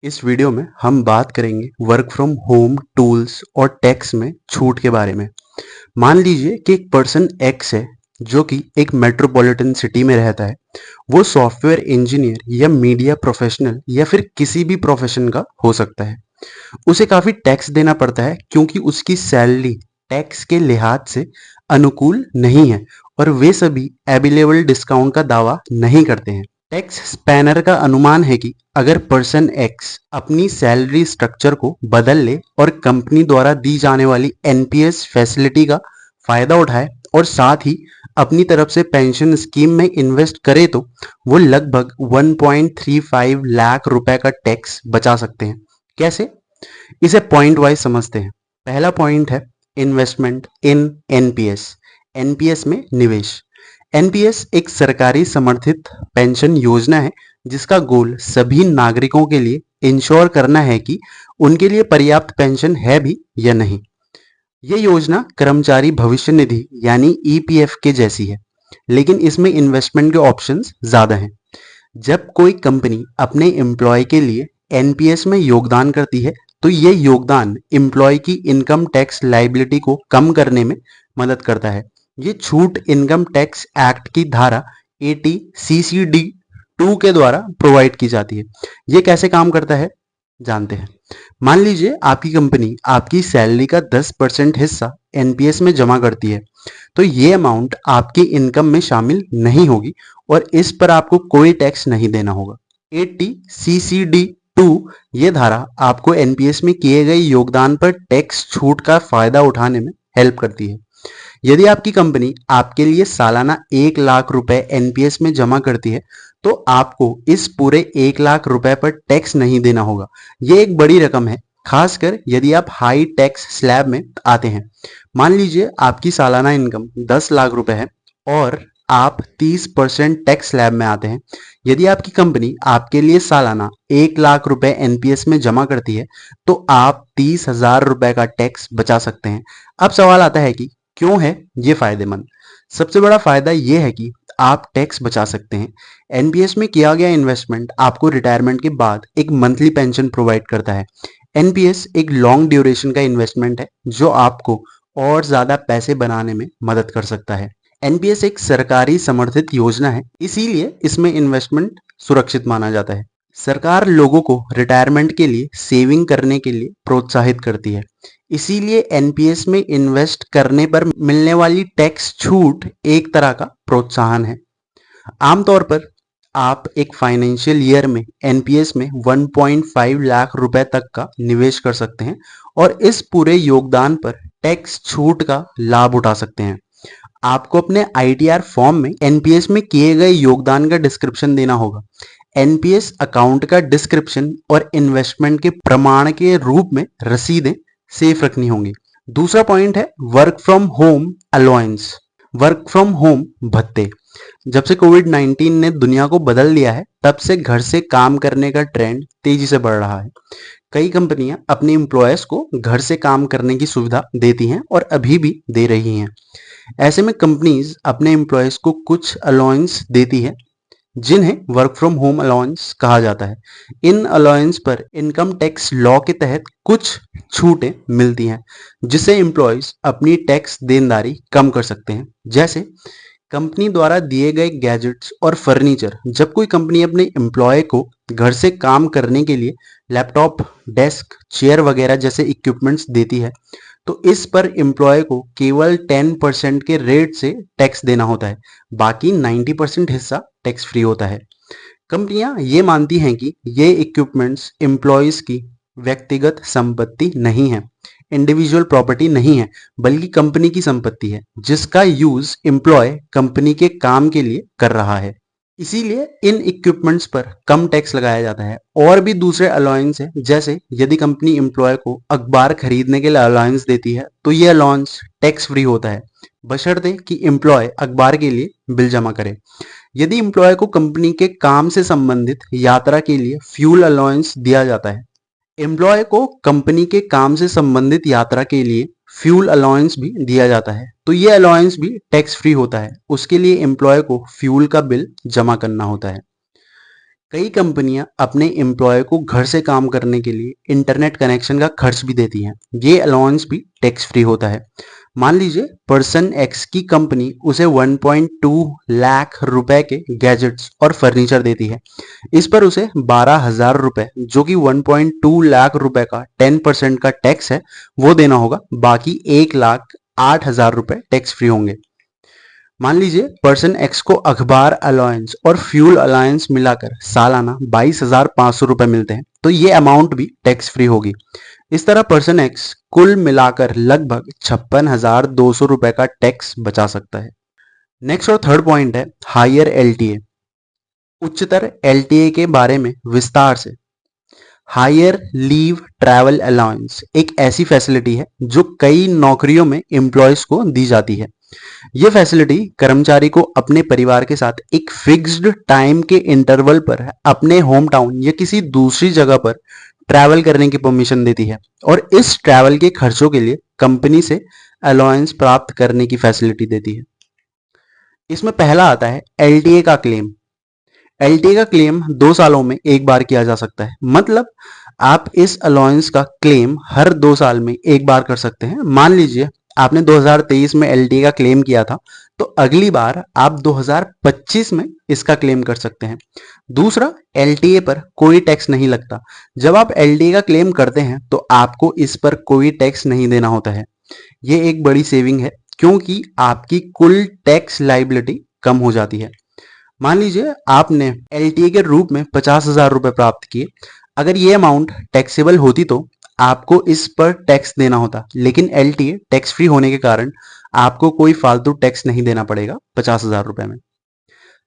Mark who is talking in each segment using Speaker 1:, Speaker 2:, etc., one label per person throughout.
Speaker 1: इस वीडियो में हम बात करेंगे वर्क फ्रॉम होम टूल्स और टैक्स में छूट के बारे में। मान लीजिए कि एक पर्सन एक्स है जो कि एक मेट्रोपॉलिटन सिटी में रहता है। वो सॉफ्टवेयर इंजीनियर या मीडिया प्रोफेशनल या फिर किसी भी प्रोफेशन का हो सकता है। उसे काफी टैक्स देना पड़ता है क्योंकि उसकी सैलरी टैक्स के लिहाज से अनुकूल नहीं है और वे सभी अवेलेबल डिस्काउंट का दावा नहीं करते हैं। टैक्स स्पैनर का अनुमान है कि अगर पर्सन एक्स अपनी सैलरी स्ट्रक्चर को बदल ले और कंपनी द्वारा दी जाने वाली एनपीएस फैसिलिटी का फायदा उठाए और साथ ही अपनी तरफ से पेंशन स्कीम में इन्वेस्ट करे तो वो लगभग 1.35 लाख रुपए का टैक्स बचा सकते हैं। कैसे? इसे पॉइंट वाइज समझते हैं। पहला पॉइंट है इन्वेस्टमेंट इन एनपीएस। एनपीएस में निवेश। एनपीएस एक सरकारी समर्थित पेंशन योजना है जिसका गोल सभी नागरिकों के लिए इंश्योर करना है कि उनके लिए पर्याप्त पेंशन है भी या नहीं। ये योजना कर्मचारी भविष्य निधि यानी ईपीएफ के जैसी है, लेकिन इसमें इन्वेस्टमेंट के ऑप्शंस ज्यादा हैं। जब कोई कंपनी अपने एम्प्लॉय के लिए एनपीएस में योगदान करती है तो ये योगदान एम्प्लॉय की इनकम टैक्स लायबिलिटी को कम करने में मदद करता है। ये छूट इनकम टैक्स एक्ट की धारा 80 सीसीडी 2 के द्वारा प्रोवाइड की जाती है। ये कैसे काम करता है जानते हैं। मान लीजिए आपकी कंपनी आपकी सैलरी का 10% हिस्सा एनपीएस में जमा करती है, तो ये अमाउंट आपकी इनकम में शामिल नहीं होगी और इस पर आपको कोई टैक्स नहीं देना होगा। 80 सीसीडी 2 ये धारा आपको एनपीएस में किए गए योगदान पर टैक्स छूट का फायदा उठाने में हेल्प करती है। यदि आपकी कंपनी आपके लिए सालाना 1 लाख रुपए एनपीएस में जमा करती है तो आपको इस पूरे 1 लाख रुपए पर टैक्स नहीं देना होगा। ये एक बड़ी रकम है, खासकर यदि आप हाई टैक्स स्लैब में आते हैं। मान लीजिए आपकी सालाना इनकम 10 लाख रुपए है और आप 30% टैक्स स्लैब में आते हैं। यदि आपकी कंपनी आपके लिए सालाना 1 लाख रुपए एनपीएस में जमा करती है तो आप 30,000 रुपए का टैक्स बचा सकते हैं। अब सवाल आता है कि क्यों है ये फायदेमंद? सबसे बड़ा फायदा ये है कि आप टैक्स बचा सकते हैं। एनपीएस में किया गया इन्वेस्टमेंट आपको रिटायरमेंट के बाद एक मंथली पेंशन प्रोवाइड करता है। एनपीएस एक लॉन्ग ड्यूरेशन का इन्वेस्टमेंट है जो आपको और ज्यादा पैसे बनाने में मदद कर सकता है। एनपीएस एक सरकारी समर्थित योजना है, इसीलिए इसमें इन्वेस्टमेंट सुरक्षित माना जाता है। सरकार लोगों को रिटायरमेंट के लिए सेविंग करने के लिए प्रोत्साहित करती है, इसीलिए एनपीएस में इन्वेस्ट करने पर मिलने वाली टैक्स छूट एक तरह का प्रोत्साहन है। आमतौर पर आप एक फाइनेंशियल ईयर में एनपीएस में 1.5 लाख रुपए तक का निवेश कर सकते हैं और इस पूरे योगदान पर टैक्स छूट का लाभ उठा सकते हैं। आपको अपने आईटीआर फॉर्म में एनपीएस में किए गए योगदान का डिस्क्रिप्शन देना होगा। एनपीएस अकाउंट का डिस्क्रिप्शन और इन्वेस्टमेंट के प्रमाण के रूप में रसीदें सेफ रखनी होंगी। दूसरा पॉइंट है work from home allowance. Work from home भत्ते। जब से कोविड 19 ने दुनिया को बदल दिया है तब से घर से काम करने का ट्रेंड तेजी से बढ़ रहा है। कई कंपनियां अपने एम्प्लॉयज को घर से काम करने की सुविधा देती हैं और अभी भी दे रही हैं। ऐसे में कंपनीज अपने एम्प्लॉयज को कुछ अलाउंस देती है जिन्हें वर्क फ्रॉम होम अलाउंस कहा जाता है। इन अलाउंस पर इनकम टैक्स लॉ के तहत कुछ छूटें मिलती हैं जिससे एम्प्लॉयज अपनी टैक्स देनदारी कम कर सकते हैं। जैसे कंपनी द्वारा दिए गए गैजेट्स और फर्नीचर। जब कोई कंपनी अपने एम्प्लॉय को घर से काम करने के लिए लैपटॉप, डेस्क, चेयर वगैरह जैसे इक्विपमेंट्स देती है तो इस पर एम्प्लॉय को केवल 10% के रेट से टैक्स देना होता है, बाकी 90% हिस्सा टैक्स फ्री होता है। कंपनियां ये मानती हैं कि ये इक्विपमेंट्स एम्प्लॉयज की व्यक्तिगत संपत्ति नहीं है, इंडिविजुअल प्रॉपर्टी नहीं है, बल्कि कंपनी की संपत्ति है जिसका यूज एम्प्लॉय कंपनी के काम के लिए कर रहा है। इसीलिए इन इक्विपमेंट्स पर कम टैक्स लगाया जाता है। और भी दूसरे अलाउंस है, जैसे यदि कंपनी एम्प्लॉय को अखबार खरीदने के लिए अलाउंस देती है तो ये अलाउंस टैक्स फ्री होता है, बशर्ते कि एम्प्लॉय अखबार के लिए बिल जमा करे। यदि एम्प्लॉय को कंपनी के काम से संबंधित यात्रा के लिए फ्यूल अलाउंस दिया जाता है, एम्प्लॉय को कंपनी के काम से संबंधित यात्रा के लिए फ्यूल अलाउंस भी दिया जाता है तो ये अलाउंस भी टैक्स फ्री होता है। उसके लिए एम्प्लॉय को फ्यूल का बिल जमा करना होता है। कई कंपनियां अपने एम्प्लॉय को घर से काम करने के लिए इंटरनेट कनेक्शन का खर्च भी देती हैं। ये अलाउंस भी टैक्स फ्री होता है। मान लीजिए पर्सन एक्स की कंपनी उसे 1.2 लाख रुपए के गैजेट्स और फर्नीचर देती है। इस पर उसे 12,000 रुपए, जो कि 1.2 लाख रुपए का 10% का टैक्स है, वो देना होगा। बाकी 1,08,000 रुपए टैक्स फ्री होंगे। मान लीजिए पर्सन एक्स को अखबार अलायंस और फ्यूल अलायंस मिलाकर सालाना 22,500 रुपए मिलते हैं, तो ये अमाउंट भी टैक्स फ्री होगी। इस तरह पर्सन एक्स कुल मिलाकर लगभग 56,200 रुपए का टैक्स बचा सकता है। नेक्स्ट और थर्ड पॉइंट है हायर एलटीए। उच्चतर एलटीए के बारे में विस्तार से। हायर लीव ट्रैवल अलाउंस एक ऐसी फैसिलिटी है जो कई नौकरियों में एम्प्लॉयज को दी जाती है। यह फैसिलिटी कर्मचारी को अपने परिवार के साथ एक फिक्स्ड टाइम के इंटरवल पर अपने होम टाउन या किसी दूसरी जगह पर ट्रैवल करने की परमिशन देती है, और इस ट्रैवल के खर्चों के लिए कंपनी से अलाउंस प्राप्त करने की फैसिलिटी देती है। इसमें पहला आता है एलटीए का क्लेम। एलटीए का क्लेम 2 सालों में एक बार किया जा सकता है। मतलब आप इस अलाउंस का क्लेम हर 2 साल में एक बार कर सकते हैं। मान लीजिए आपने 2023 में एलटीए का क्लेम किया था, तो अगली बार आप 2025 में इसका क्लेम कर सकते हैं। दूसरा, एलटीए पर कोई टैक्स नहीं लगता। जब आप एलटीए का क्लेम करते हैं तो आपको इस पर कोई टैक्स नहीं देना होता है। ये एक बड़ी सेविंग है, क्योंकि आपकी कुल टैक्स लाइबिलिटी कम हो जाती है। मान लीजिए आपने एलटीए के रूप में 50,000 रुपए प्राप्त किए। अगर ये अमाउंट टैक्सेबल होती तो आपको इस पर टैक्स देना होता, लेकिन एलटीए टैक्स फ्री होने के कारण आपको कोई फालतू टैक्स नहीं देना पड़ेगा 50,000 रुपए में।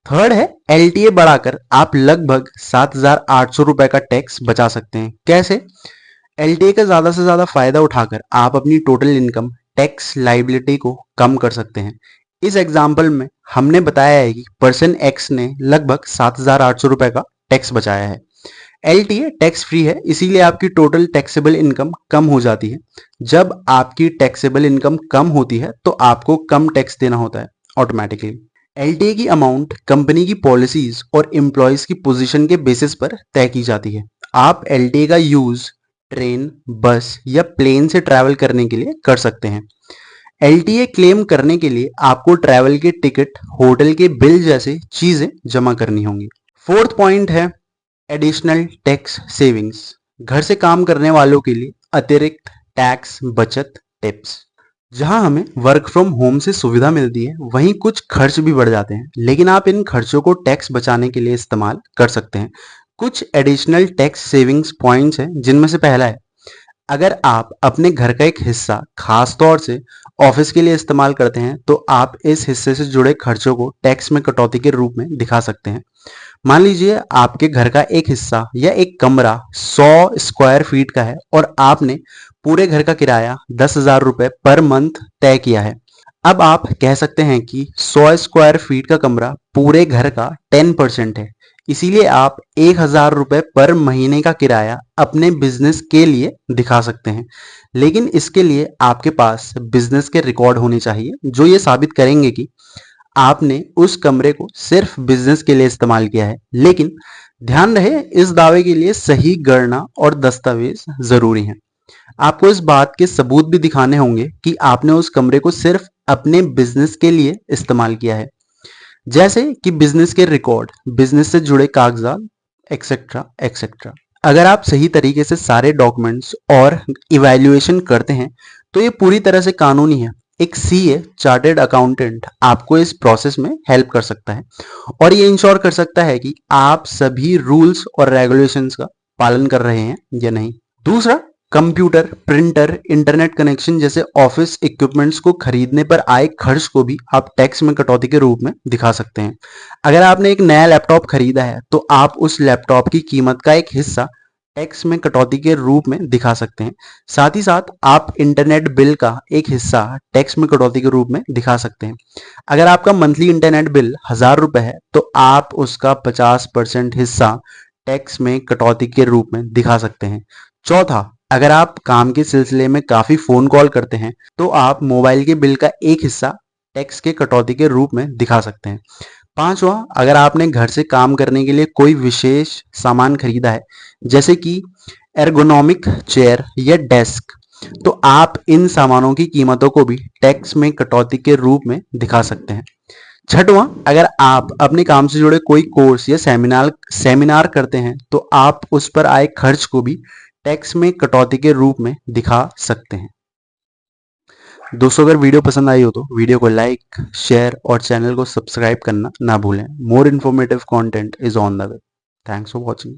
Speaker 1: थर्ड है एलटीए बढ़ाकर आप लगभग 7,800 रुपए का टैक्स बचा सकते हैं। कैसे? एलटीए का ज्यादा से ज्यादा फायदा उठाकर आप अपनी टोटल इनकम टैक्स लाइबिलिटी को कम कर सकते हैं। इस एग्जाम्पल में हमने बताया है कि पर्सन एक्स ने लगभग 7,800 रुपए का टैक्स बचाया है। एलटीए टैक्स फ्री है, इसीलिए आपकी टोटल टैक्सेबल इनकम कम हो जाती है। जब आपकी टैक्सेबल इनकम कम होती है तो आपको कम टैक्स देना होता है ऑटोमेटिकली। एलटीए की अमाउंट कंपनी की पॉलिसीज और एम्प्लॉयज की पोजीशन के बेसिस पर तय की जाती है। आप एलटीए का यूज ट्रेन, बस या प्लेन से ट्रैवल करने के लिए कर सकते हैं। एलटीए क्लेम करने के लिए आपको ट्रैवल के टिकट, होटल के बिल जैसे चीजें जमा करनी होंगी। फोर्थ पॉइंट है एडिशनल टैक्स सेविंग्स। घर से काम करने वालों के लिए अतिरिक्त टैक्स बचत टिप्स। जहां हमें वर्क फ्रॉम होम से सुविधा मिलती है, वहीं कुछ खर्च भी बढ़ जाते हैं, लेकिन आप इन खर्चों को टैक्स बचाने के लिए इस्तेमाल कर सकते हैं। कुछ एडिशनल टैक्स सेविंग्स पॉइंट्स हैं, जिनमें से पहला है, अगर आप अपने घर का एक हिस्सा खास तौर से ऑफिस के लिए इस्तेमाल करते हैं तो आप इस हिस्से से जुड़े खर्चों को टैक्स में कटौती के रूप में दिखा सकते हैं। मान लीजिए आपके घर का एक हिस्सा या एक कमरा 100 स्क्वायर फीट का है और आपने पूरे घर का किराया 10,000 रुपए पर मंथ तय किया है। अब आप कह सकते हैं कि 100 स्क्वायर फीट का कमरा पूरे घर का 10% है, इसीलिए आप 1,000 रुपए पर महीने का किराया अपने बिजनेस के लिए दिखा सकते हैं। लेकिन इसके लिए आपके पास बिजनेस के रिकॉर्ड होने चाहिए जो ये साबित करेंगे कि आपने उस कमरे को सिर्फ बिजनेस के लिए इस्तेमाल किया है। लेकिन ध्यान रहे, इस दावे के लिए सही गणना और दस्तावेज जरूरी हैं। आपको इस बात के सबूत भी दिखाने होंगे कि आपने उस कमरे को सिर्फ अपने बिजनेस के लिए इस्तेमाल किया है, जैसे कि बिजनेस के रिकॉर्ड, बिजनेस से जुड़े कागजात, एक्सेट्रा एक्सेट्रा। अगर आप सही तरीके से सारे डॉक्यूमेंट्स और इवैल्यूएशन करते हैं तो ये पूरी तरह से कानूनी है। एक सीए, चार्टेड अकाउंटेंट, आपको इस प्रोसेस में हेल्प कर सकता है और ये इंश्योर कर सकता है कि आप सभी रूल्स और रेगुलेशंस का पालन कर रहे हैं या नहीं। दूसरा, कंप्यूटर, प्रिंटर, इंटरनेट कनेक्शन जैसे ऑफिस इक्विपमेंट्स को खरीदने पर आए खर्च को भी आप टैक्स में कटौती के रूप में दिखा सकते हैं। अगर आपने एक नया लैपटॉप खरीदा है तो आप उस लैपटॉप की कीमत का एक हिस्सा टैक्स में कटौती के रूप में दिखा सकते हैं। साथ ही साथ आप इंटरनेट बिल का एक हिस्सा टैक्स में कटौती के रूप में दिखा सकते हैं। अगर आपका मंथली इंटरनेट बिल 1,000 रुपए है तो आप उसका 50% हिस्सा टैक्स में कटौती के रूप में दिखा सकते हैं। चौथा, अगर आप काम के सिलसिले में काफी फोन कॉल करते हैं तो आप मोबाइल के बिल का एक हिस्सा टैक्स के कटौती के रूप में दिखा सकते हैं। पांचवा, अगर आपने घर से काम करने के लिए कोई विशेष सामान खरीदा है, जैसे कि एर्गोनॉमिक चेयर या डेस्क, तो आप इन सामानों की कीमतों को भी टैक्स में कटौती के रूप में दिखा सकते हैं। छठवां, अगर आप अपने काम से जुड़े कोई कोर्स या सेमिनार सेमिनार करते हैं, तो आप उस पर आए खर्च को भी टैक्स में कटौती के रूप में दिखा सकते हैं। दोस्तों, अगर वीडियो पसंद आई हो तो वीडियो को लाइक, शेयर और चैनल को सब्सक्राइब करना ना भूलें। More informative content is on the way. Thanks for watching.